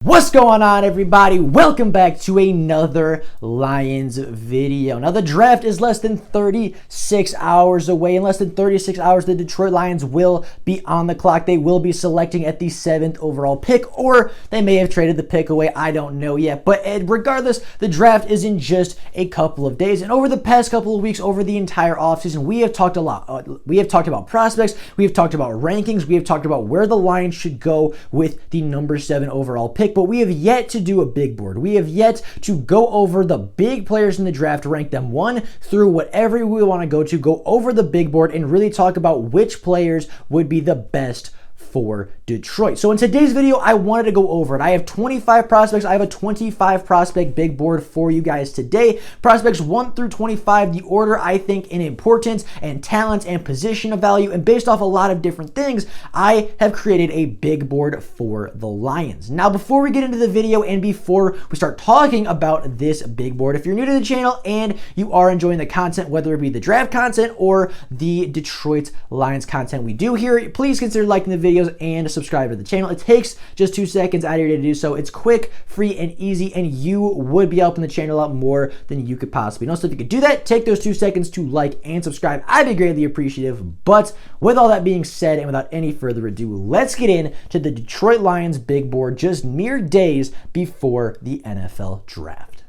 What's going on, everybody? Welcome back to another Lions video. Now, the draft is less than 36 hours away. In less than 36 hours, the Detroit Lions will be on the clock. They will be selecting at the 7th overall pick, or they may have traded the pick away. I don't know yet. But regardless, the draft is in just a couple of days. And over the past couple of weeks, over the entire offseason, we have talked a lot. We have talked about prospects. We have talked about rankings. We have talked about where the Lions should go with the number 7 overall pick. But we have yet to do a big board. We have yet to go over the big players in the draft, rank them 1 through whatever we want to go over the big board and really talk about which players would be the best for Detroit. So in today's video, I wanted to go over it. I have 25 prospects. I have a 25 prospect big board for you guys today. Prospects 1 through 25, the order I think in importance and talent and position of value, and based off a lot of different things, I have created a big board for the Lions. Now, before we get into the video and before we start talking about this big board, if you're new to the channel and you are enjoying the content, whether it be the draft content or the Detroit Lions content we do here, please consider liking the video and subscribe to the channel. It takes just 2 seconds out of your day to do so. It's quick, free, and easy, and you would be helping the channel out more than you could possibly know. So if you could do that, take those 2 seconds to like and subscribe. I'd be greatly appreciative. But with all that being said, and without any further ado, let's get into the Detroit Lions big board just mere days before the NFL draft.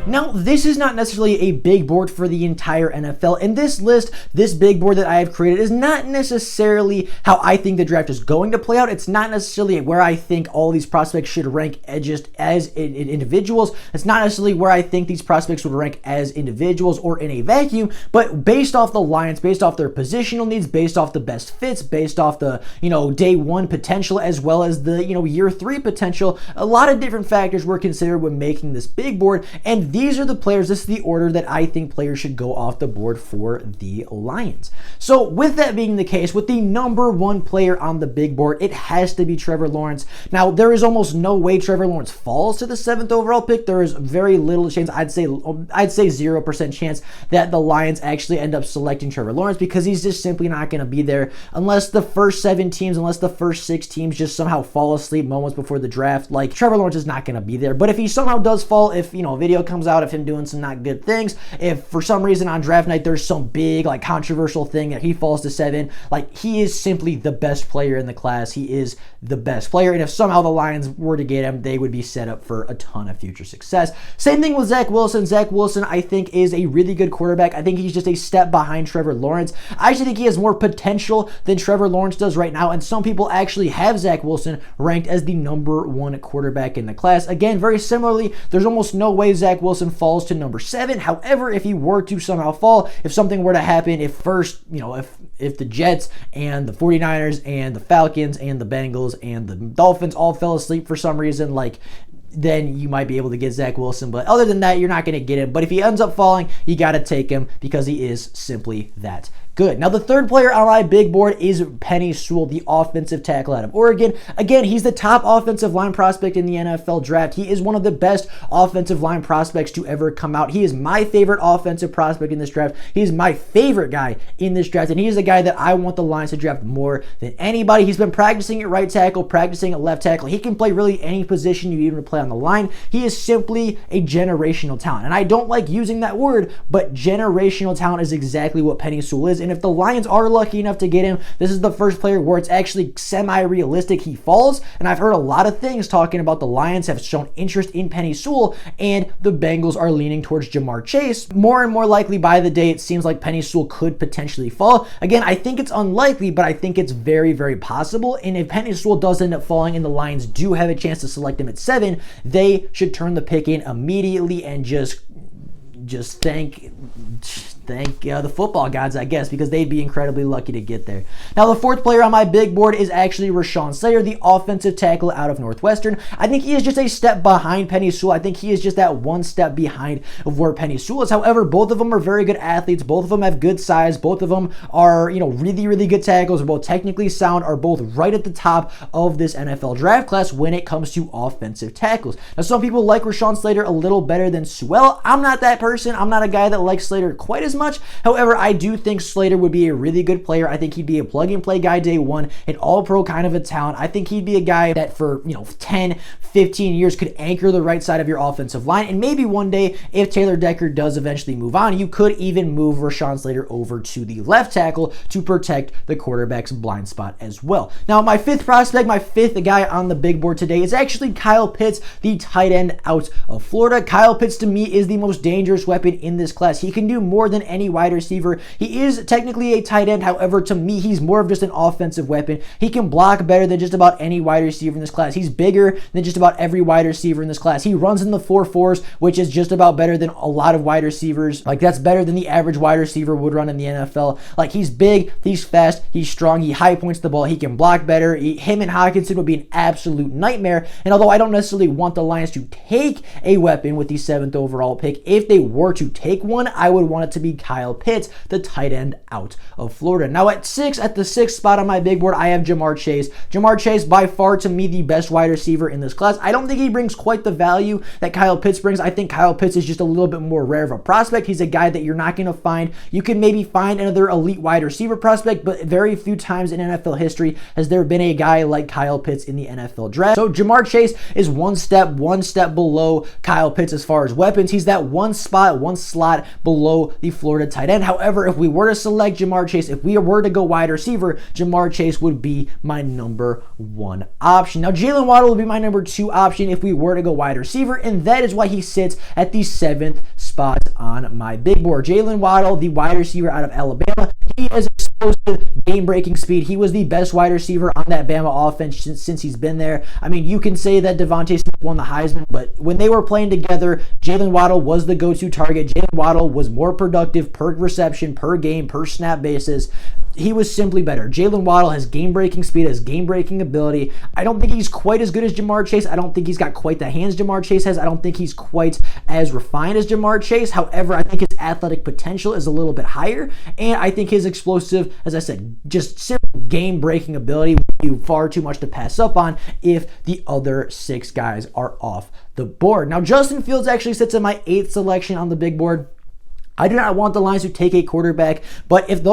Now, this is not necessarily a big board for the entire NFL, and this list, this big board that I have created is not necessarily how I think the draft is going to play out. It's not necessarily where I think all these prospects should rank just as individuals. It's not necessarily where I think these prospects would rank as individuals or in a vacuum, but based off the Lions, based off their positional needs, based off the best fits, based off the, day 1 potential, as well as the, year 3 potential. A lot of different factors were considered when making this big board, and these are the players, this is the order that I think players should go off the board for the Lions. So with that being the case, with the number 1 player on the big board, it has to be Trevor Lawrence. Now, there is almost no way Trevor Lawrence falls to the 7th overall pick. There is very little chance, I'd say 0% chance that the Lions actually end up selecting Trevor Lawrence, because he's just simply not going to be there unless the first 7 teams, unless the first 6 teams just somehow fall asleep moments before the draft. Like, Trevor Lawrence is not going to be there. But if he somehow does fall, if, a video comes out of him doing some not good things, if for some reason on draft night there's some big controversial thing that he falls to 7, he is simply the best player in the class. He is the best player, and if somehow the Lions were to get him, they would be set up for a ton of future success. Same thing with Zach Wilson. Zach Wilson, I think, is a really good quarterback. I think he's just a step behind Trevor Lawrence. I actually think he has more potential than Trevor Lawrence does right now, and some people actually have Zach Wilson ranked as the number 1 quarterback in the class. Again, very similarly, there's almost no way Zach Wilson falls to number 7. However, if he were to somehow fall, if something were to happen, if the Jets and the 49ers and the Falcons and the Bengals and the Dolphins all fell asleep for some reason, then you might be able to get Zach Wilson. But other than that, you're not going to get him. But if he ends up falling, you got to take him because he is simply that good. Now, the 3rd player on my big board is Penei Sewell, the offensive tackle out of Oregon. Again, he's the top offensive line prospect in the NFL draft. He is one of the best offensive line prospects to ever come out. He is my favorite offensive prospect in this draft. He is my favorite guy in this draft, and he is the guy that I want the Lions to draft more than anybody. He's been practicing at right tackle, practicing at left tackle. He can play really any position you even play on the line. He is simply a generational talent, and I don't like using that word, but generational talent is exactly what Penei Sewell is. And if the Lions are lucky enough to get him, this is the first player where it's actually semi-realistic he falls. And I've heard a lot of things talking about the Lions have shown interest in Penei Sewell, and the Bengals are leaning towards Ja'Marr Chase. More and more likely by the day, it seems like Penei Sewell could potentially fall. Again, I think it's unlikely, but I think it's very, very possible. And if Penei Sewell does end up falling and the Lions do have a chance to select him at 7, they should turn the pick in immediately and just thank thank the football gods, I guess, because they'd be incredibly lucky to get there. Now, the fourth player on my big board is actually Rashawn Slater, the offensive tackle out of Northwestern. I think he is just a step behind Penei Sewell. I think he is just that one step behind of where Penei Sewell is. However, both of them are very good athletes. Both of them have good size. Both of them are, really, really good tackles. Are both technically sound, are both right at the top of this NFL draft class when it comes to offensive tackles. Now, some people like Rashawn Slater a little better than Sewell. I'm not that person. I'm not a guy that likes Slater quite as much. However, I do think Slater would be a really good player. I think he'd be a plug-and-play guy day one, an all-pro kind of a talent. I think he'd be a guy that for, 10, 15 years could anchor the right side of your offensive line. And maybe one day, if Taylor Decker does eventually move on, you could even move Rashawn Slater over to the left tackle to protect the quarterback's blind spot as well. Now, my fifth prospect, my fifth guy on the big board today is actually Kyle Pitts, the tight end out of Florida. Kyle Pitts, to me, is the most dangerous weapon in this class. He can do more than any wide receiver. He is technically a tight end. However, to me, he's more of just an offensive weapon. He can block better than just about any wide receiver in this class. He's bigger than just about every wide receiver in this class. He runs in the 4.4s, which is just about better than a lot of wide receivers. Like, that's better than the average wide receiver would run in the NFL. Like, he's big, he's fast, he's strong, he high points the ball, he can block better. Him and Hockenson would be an absolute nightmare. And although I don't necessarily want the Lions to take a weapon with the 7th overall pick, if they were to take one, I would want it to be Kyle Pitts, the tight end out of Florida. Now, at the 6th spot on my big board, I have Ja'Marr Chase. Ja'Marr Chase, by far, to me, the best wide receiver in this class. I don't think he brings quite the value that Kyle Pitts brings. I think Kyle Pitts is just a little bit more rare of a prospect. He's a guy that you're not going to find. You can maybe find another elite wide receiver prospect, but very few times in NFL history has there been a guy like Kyle Pitts in the NFL draft. So Ja'Marr Chase is one step below Kyle Pitts as far as weapons. He's that one slot below the Florida tight end. However, if we were to select Ja'Marr Chase, if we were to go wide receiver, Ja'Marr Chase would be my number one option. Now, Jaylen Waddle would be my number two option if we were to go wide receiver, and that is why he sits at the 7th spot on my big board. Jaylen Waddle, the wide receiver out of Alabama, he has explosive game-breaking speed. He was the best wide receiver on that Bama offense since he's been there. I mean, you can say that Devontae Smith won the Heisman, but when they were playing together, Jaylen Waddle was the go-to target. Jaylen Waddle was more productive per reception, per game, per snap basis. He was simply better. Jaylen Waddle has game-breaking speed, has game-breaking ability. I don't think he's quite as good as Ja'Marr Chase. I don't think he's got quite the hands Ja'Marr Chase has. I don't think he's quite as refined as Ja'Marr Chase. However, I think his athletic potential is a little bit higher, and I think his explosive, as I said, just simple game-breaking ability would be far too much to pass up on if the other 6 guys are off the board. Now, Justin Fields actually sits at my 8th selection on the big board. I do not want the Lions to take a quarterback, but if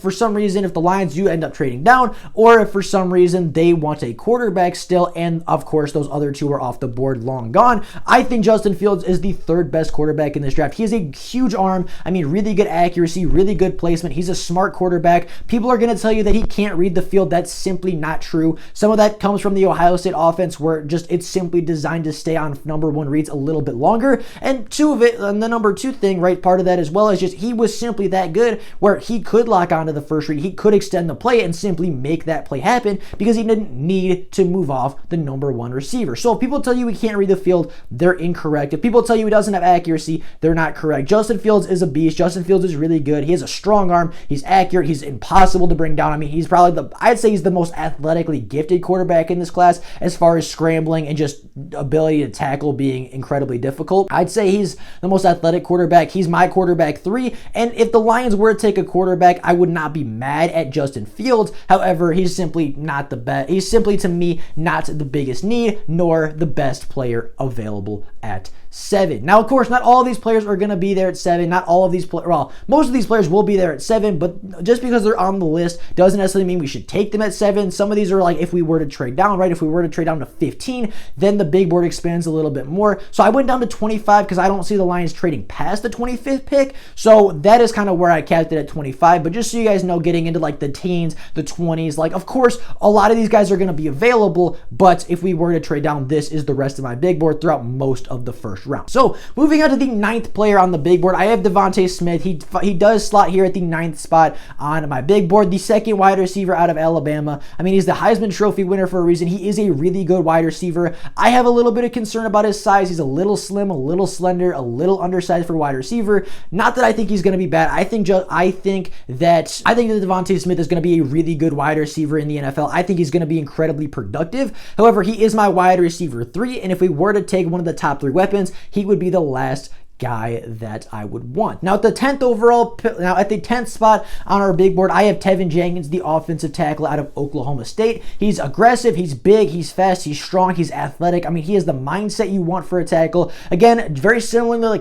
for some reason, if the Lions do end up trading down, or if for some reason they want a quarterback still, and of course those other 2 are off the board, long gone, I think Justin Fields is the 3rd best quarterback in this draft. He has a huge arm. I mean, really good accuracy, really good placement. He's a smart quarterback. People are going to tell you that he can't read the field. That's simply not true. Some of that comes from the Ohio State offense, where it's simply designed to stay on number 1 reads a little bit longer. And the number 2 thing, right? Part of that as well is just he was simply that good where he could lock onto the first read. He could extend the play and simply make that play happen because he didn't need to move off the number 1 receiver. So if people tell you he can't read the field, they're incorrect. If people tell you he doesn't have accuracy, they're not correct. Justin Fields is a beast. Justin Fields is really good. He has a strong arm. He's accurate. He's impossible to bring down. I mean, he's probably I'd say he's the most athletically gifted quarterback in this class as far as scrambling and just ability to tackle being incredibly difficult. I'd say he's the most athletic quarterback. He's my quarterback 3, and if the Lions were to take a quarterback, I would not be mad at Justin Fields. However, he's simply not the best. He's simply, to me, not the biggest need, nor the best player available at 7. Now, of course, not all of these players are going to be there at 7. Not all of these players, well, most of these players will be there at 7, but just because they're on the list doesn't necessarily mean we should take them at 7. Some of these are like if we were to trade down, right? If we were to trade down to 15, then the big board expands a little bit more. So I went down to 25 because I don't see the Lions trading past the 25th pick. So that is kind of where I capped it at 25. But just so you guys know, getting into like the teens, the 20s, like of course, a lot of these guys are going to be available, but if we were to trade down, this is the rest of my big board throughout most of the first round. So moving on to the 9th player on the big board, I have Devontae Smith. He does slot here at the 9th spot on my big board, the 2nd wide receiver out of Alabama. I mean, he's the Heisman Trophy winner for a reason. He is a really good wide receiver. I have a little bit of concern about his size. He's a little slim, a little slender, a little undersized for wide receiver. receiver. Not that I think he's going to be bad. I think that DeVonta Smith is going to be a really good wide receiver in the NFL. I think he's going to be incredibly productive. However, he is my wide receiver 3, and if we were to take one of the top 3 weapons, he would be the last guy that I would want. Now at the 10th spot on our big board, I have Tevin Jenkins, the offensive tackle out of Oklahoma State. He's aggressive, he's big, he's fast, he's strong, he's athletic. I mean, he has the mindset you want for a tackle. Again, very similarly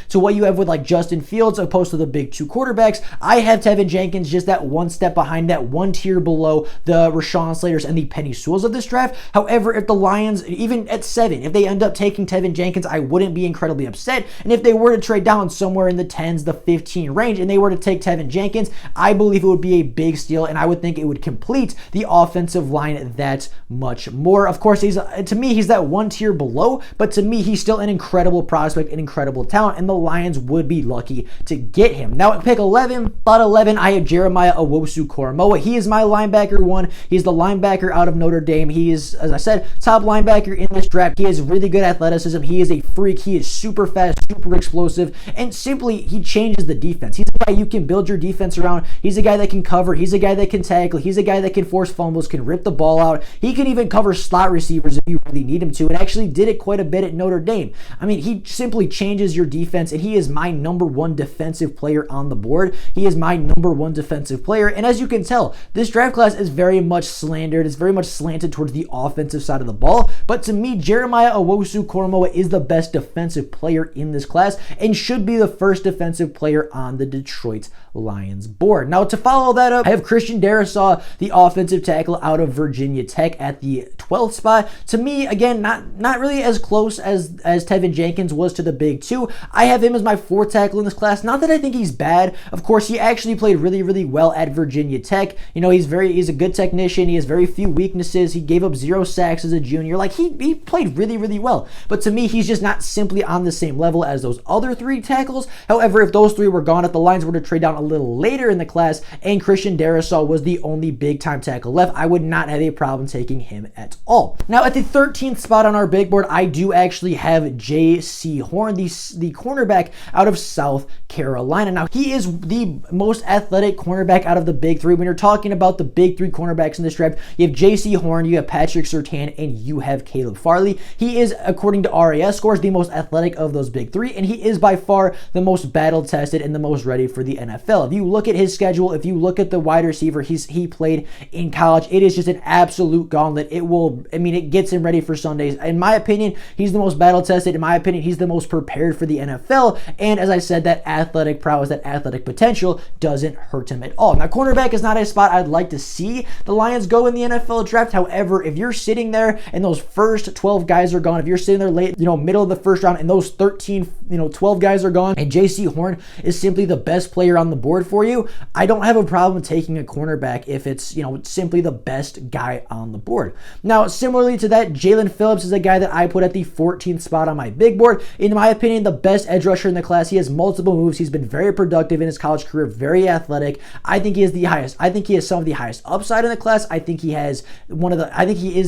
to what you have with like Justin Fields opposed to the big 2 quarterbacks. I have Tevin Jenkins just that one step behind, that one tier below the Rashawn Slaters and the Penei Sewells of this draft. However, if the Lions, even at 7, if they end up taking Tevin Jenkins, I wouldn't be incredibly upset. And if they were to trade down somewhere in the 10s, the 15 range, and they were to take Tevin Jenkins, I believe it would be a big steal, and I would think it would complete the offensive line that much more. Of course, to me, he's that one tier below, but to me, he's still an incredible prospect, an incredible talent, and the Lions would be lucky to get him. Now at pick 11, I have Jeremiah Owusu-Koramoah. He is my linebacker 1. He's the linebacker out of Notre Dame. He is, as I said, top linebacker in this draft. He has really good athleticism. He is a freak. He is super fast, super explosive, and simply he changes the defense. He's a guy you can build your defense around. He's a guy that can cover. He's a guy that can tackle. He's a guy that can force fumbles, can rip the ball out. He can even cover slot receivers if you really need him to, and actually did it quite a bit at Notre Dame. I mean, he simply changes your defense, and he is my number 1 defensive player on the board. He is my number 1 defensive player, and as you can tell, this draft class is very much slandered. It's very much slanted towards the offensive side of the ball, but to me, Jeremiah Owusu-Koramoah is the best defensive player in this class and should be the first defensive player on the Detroit Lions board. Now to follow that up, I have Christian Darrisaw, the offensive tackle out of Virginia Tech at the 12th spot. To me, again, not really as close as Tevin Jenkins was to the big 2. I have him as my 4th tackle in this class. Not that I think he's bad. Of course, he actually played really, really well at Virginia Tech. You know, he's a good technician. He has very few weaknesses. He gave up 0 sacks as a junior. Like he played really, really well. But to me, he's just not simply on the same level as those other 3 tackles. However, if those 3 were gone, if the Lions were to trade down a little later in the class and Christian Darrisaw was the only big-time tackle left, I would not have a problem taking him at all. Now, at the 13th spot on our big board, I do actually have J.C. Horn, the cornerback out of South Carolina. Now, he is the most athletic cornerback out of the big 3. When you're talking about the big 3 cornerbacks in this draft, you have J.C. Horn, you have Patrick Surtain, and you have Caleb Farley. He is, according to RAS scores, the most athletic of those big 3, and he is by far the most battle-tested and the most ready for the NFL. If you look at his schedule, if you look at the wide receiver he played in college, it is just an absolute gauntlet. It gets him ready for Sundays. In my opinion, he's the most battle-tested. In my opinion, he's the most prepared for the NFL, and as I said, that athletic prowess, that athletic potential doesn't hurt him at all. Now, cornerback is not a spot I'd like to see the Lions go in the NFL draft. However, if you're sitting there and those first 12 guys are gone, if you're sitting there late, middle of the first round and those 12 guys are gone, and J.C. Horn is simply the best player on the board for you, I don't have a problem taking a cornerback if it's, simply the best guy on the board. Now, similarly to that, Jaelan Phillips is a guy that I put at the 14th spot on my big board. In my opinion, the best edge rusher in the class. He has multiple moves. He's been very productive in his college career, very athletic. I think he is the highest. I think he has some of the highest upside in the class. I think he is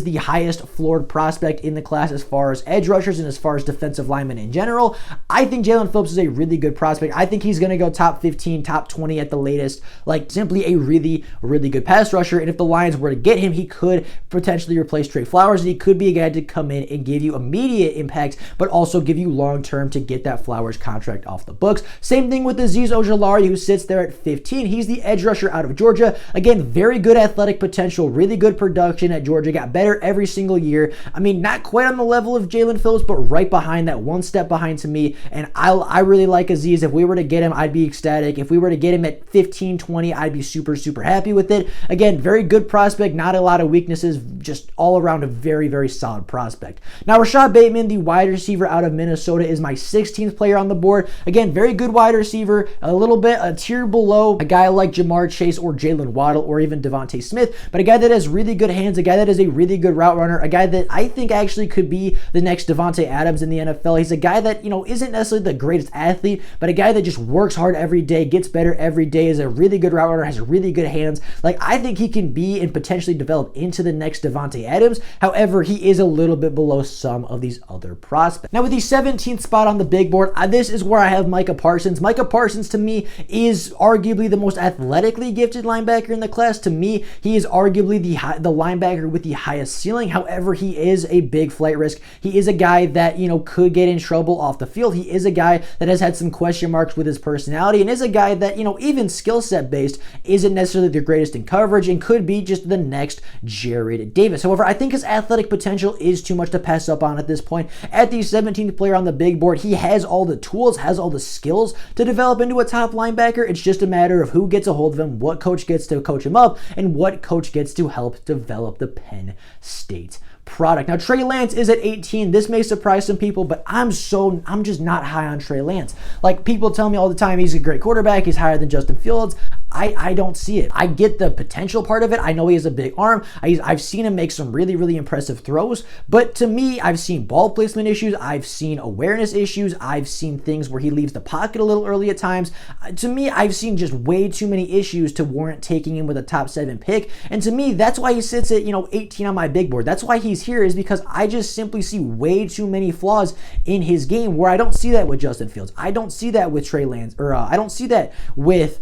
the highest floored prospect in the class as far as edge rushers and as far as defensive linemen in general. I think Jaelan Phillips is a really good prospect. I think he's going to go top 15, top 20 at the latest. Like, simply a really, really good pass rusher. And if the Lions were to get him, he could potentially replace Trey Flowers. And he could be a guy to come in and give you immediate impact, but also give you long-term to get that Flowers contract off the books. Same thing with Azeez Ojulari, who sits there at 15. He's the edge rusher out of Georgia. Again, very good athletic potential, really good production at Georgia. Got better every single year. I mean, not quite on the level of Jaelan Phillips, but right behind that, one step behind to me. And I really like Azeez. If we were to get him, I'd be ecstatic. If we were to get him at 15, 20, I'd be super, super happy with it. Again, very good prospect, not a lot of weaknesses, just all around a very, very solid prospect. Now, Rashad Bateman, the wide receiver out of Minnesota, is my 16th player on the board. Again, very good wide receiver, a tier below a guy like Jamar Chase or Jalen Waddle or even DeVonta Smith, but a guy that has really good hands, a guy that is a really good route runner, a guy that I think actually could be the next Davante Adams in the NFL. He's a guy that, isn't necessarily the greatest athlete, but a guy that just works hard every day, gets better every day, is a really good route runner, has really good hands. Like, I think he can be and potentially develop into the next Davante Adams. However, he is a little bit below some of these other prospects. Now, with the 17th spot on the big board, this is where I have Micah Parsons. Micah Parsons, to me, is arguably the most athletically gifted linebacker in the class. To me, he is arguably the linebacker with the highest ceiling. However, he is a big flight risk. He is a guy that, could get in trouble off the field. He is a guy that has had some question marks with his personality, and is a guy that, even skill set based, isn't necessarily the greatest in coverage and could be just the next Jared Davis. However, I think his athletic potential is too much to pass up on at this point. At the 17th player on the big board, he has all the tools, has all the skills to develop into a top linebacker. It's just a matter of who gets a hold of him, what coach gets to coach him up, and what coach gets to help develop the Penn State product. Now, Trey Lance is at 18. This may surprise some people, but I'm just not high on Trey Lance. Like, people tell me all the time he's a great quarterback, he's higher than Justin Fields. I don't see it. I get the potential part of it. I know he has a big arm. I've seen him make some really, really impressive throws, but to me, I've seen ball placement issues. I've seen awareness issues. I've seen things where he leaves the pocket a little early at times. To me, I've seen just way too many issues to warrant taking him with a top 7 pick. And to me, that's why he sits at, 18 on my big board. That's why he's here, is because I just simply see way too many flaws in his game, where I don't see that with Justin Fields. I don't see that with Trey Lance, or I don't see that with,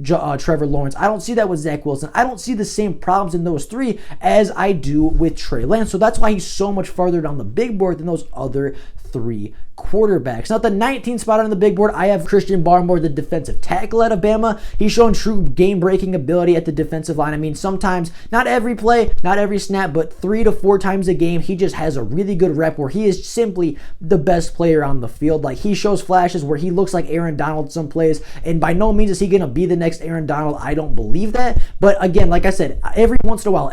Trevor Lawrence. I don't see that with Zach Wilson. I don't see the same problems in those three as I do with Trey Lance. So that's why he's so much farther down the big board than those other 3 quarterbacks. Now, at the 19th spot on the big board, I have Christian Barmore, the defensive tackle at Bama. He's shown true game-breaking ability at the defensive line. I mean, sometimes, not every play, not every snap, but 3 to 4 times a game, he just has a really good rep where he is simply the best player on the field. Like, he shows flashes where he looks like Aaron Donald some plays, and by no means is he going to be the next Aaron Donald. I don't believe that. But again, like I said, every once in a while,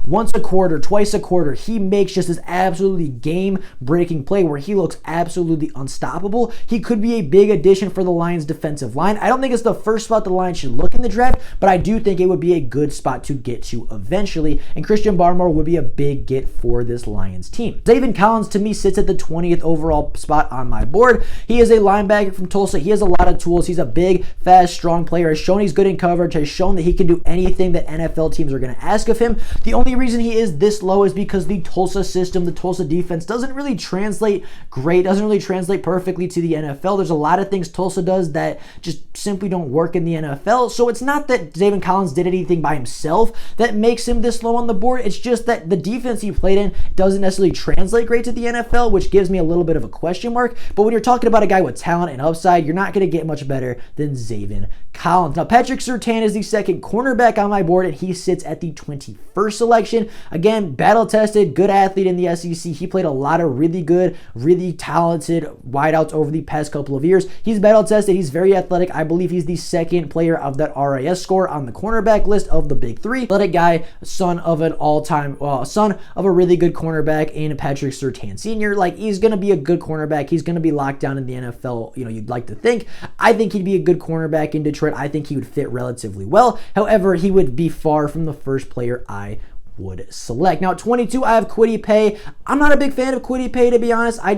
once a quarter, twice a quarter, he makes just this absolutely game-breaking play where he looks absolutely unstoppable. He could be a big addition for the Lions defensive line. I don't think it's the first spot the Lions should look in the draft, but I do think it would be a good spot to get to eventually, and Christian Barmore would be a big get for this Lions team. Zaven Collins, to me, sits at the 20th overall spot on my board. He is a linebacker from Tulsa. He has a lot of tools. He's a big, fast, strong player, has shown he's good in coverage, has shown that he can do anything that NFL teams are going to ask of him. The only reason he is this low is because the Tulsa system, the Tulsa defense, doesn't really translate great, doesn't really translate perfectly to the NFL. There's a lot of things Tulsa does that just simply don't work in the NFL. So it's not that Zaven Collins did anything by himself that makes him this low on the board. It's just that the defense he played in doesn't necessarily translate great to the NFL, which gives me a little bit of a question mark. But when you're talking about a guy with talent and upside, you're not going to get much better than Zaven Collins. Now, Patrick Surtain is the second cornerback on my board, and he sits at the 21st selection. Again, battle-tested, good athlete in the SEC. He played a lot of really good, really talented wideouts over the past couple of years. He's battle-tested. He's very athletic. I believe he's the second player of that RAS score on the cornerback list of the big 3. Athletic guy, son of a really good cornerback in Patrick Surtain Sr. Like, he's going to be a good cornerback. He's going to be locked down in the NFL, you'd like to think. I think he'd be a good cornerback in Detroit. I think he would fit relatively well. However, he would be far from the first player I would select. Now, at 22, I have Kwity Paye. I'm not a big fan of Kwity Paye, to be honest. I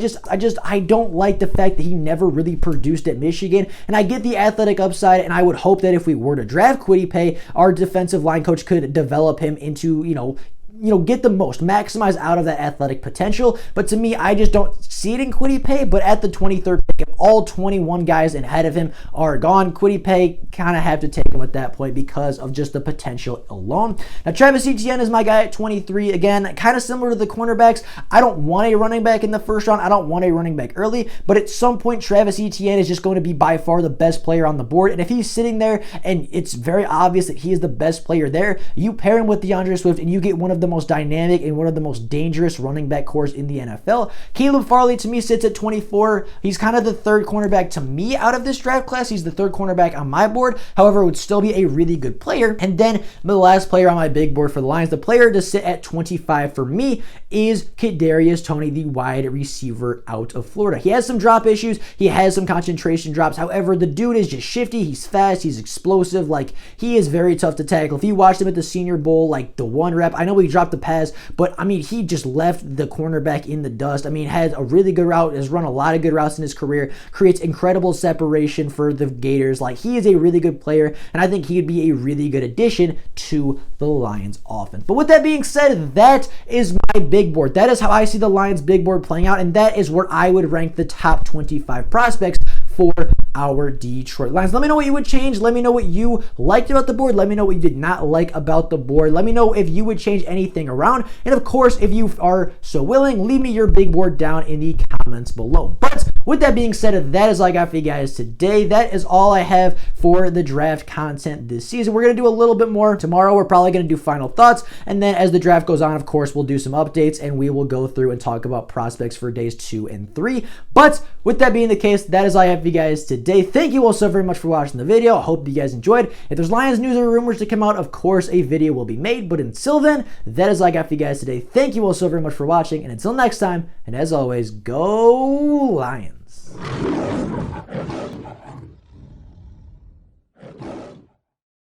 don't like the fact that he never really produced at Michigan, and I get the athletic upside, and I would hope that if we were to draft Kwity Paye, our defensive line coach could develop him into, get the most, maximize out of that athletic potential. But to me, I just don't see it in Kwity Paye. But at the 23rd pick, if all 21 guys ahead of him are gone, Kwity Paye kind of have to take him at that point because of just the potential alone. Now, Travis Etienne is my guy at 23. Again, kind of similar to the cornerbacks. I don't want a running back in the first round. I don't want a running back early. But at some point, Travis Etienne is just going to be by far the best player on the board. And if he's sitting there and it's very obvious that he is the best player there, you pair him with DeAndre Swift and you get one of the most dynamic and one of the most dangerous running back cores in the NFL. Caleb Farley, to me, sits at 24. He's kind of the third cornerback to me out of this draft class. He's the third cornerback on my board. However, would still be a really good player. And then the last player on my big board for the Lions, the player to sit at 25 for me, is Kadarius Toney, the wide receiver out of Florida. He has some drop issues. He has some concentration drops. However, the dude is just shifty. He's fast. He's explosive. Like, he is very tough to tackle. If you watched him at the Senior Bowl, like the one rep, I know he dropped the pass, but I mean, he just left the cornerback in the dust. I mean, had a really good route, has run a lot of good routes in his career. creates incredible separation for the Gators. Like, he is a really good player, and I think he would be a really good addition to the Lions offense. But with that being said, that is my big board. That is how I see the Lions big board playing out, and that is where I would rank the top 25 prospects for our Detroit Lions. Let me know what you would change. Let me know what you liked about the board. Let me know what you did not like about the board. Let me know if you would change anything around. And of course, if you are so willing, leave me your big board down in the comments below. But with that being said, that is all I got for you guys today. That is all I have for the draft content this season. We're going to do a little bit more tomorrow. We're probably going to do final thoughts. And then as the draft goes on, of course, we'll do some updates and we will go through and talk about prospects for days 2 and 3. But with that being the case, that is all I have for you guys today. Thank you all so very much for watching the video. I hope you guys enjoyed. If there's Lions news or rumors to come out, of course, a video will be made. But until then, that is all I got for you guys today. Thank you all so very much for watching. And until next time, and as always, go Lions.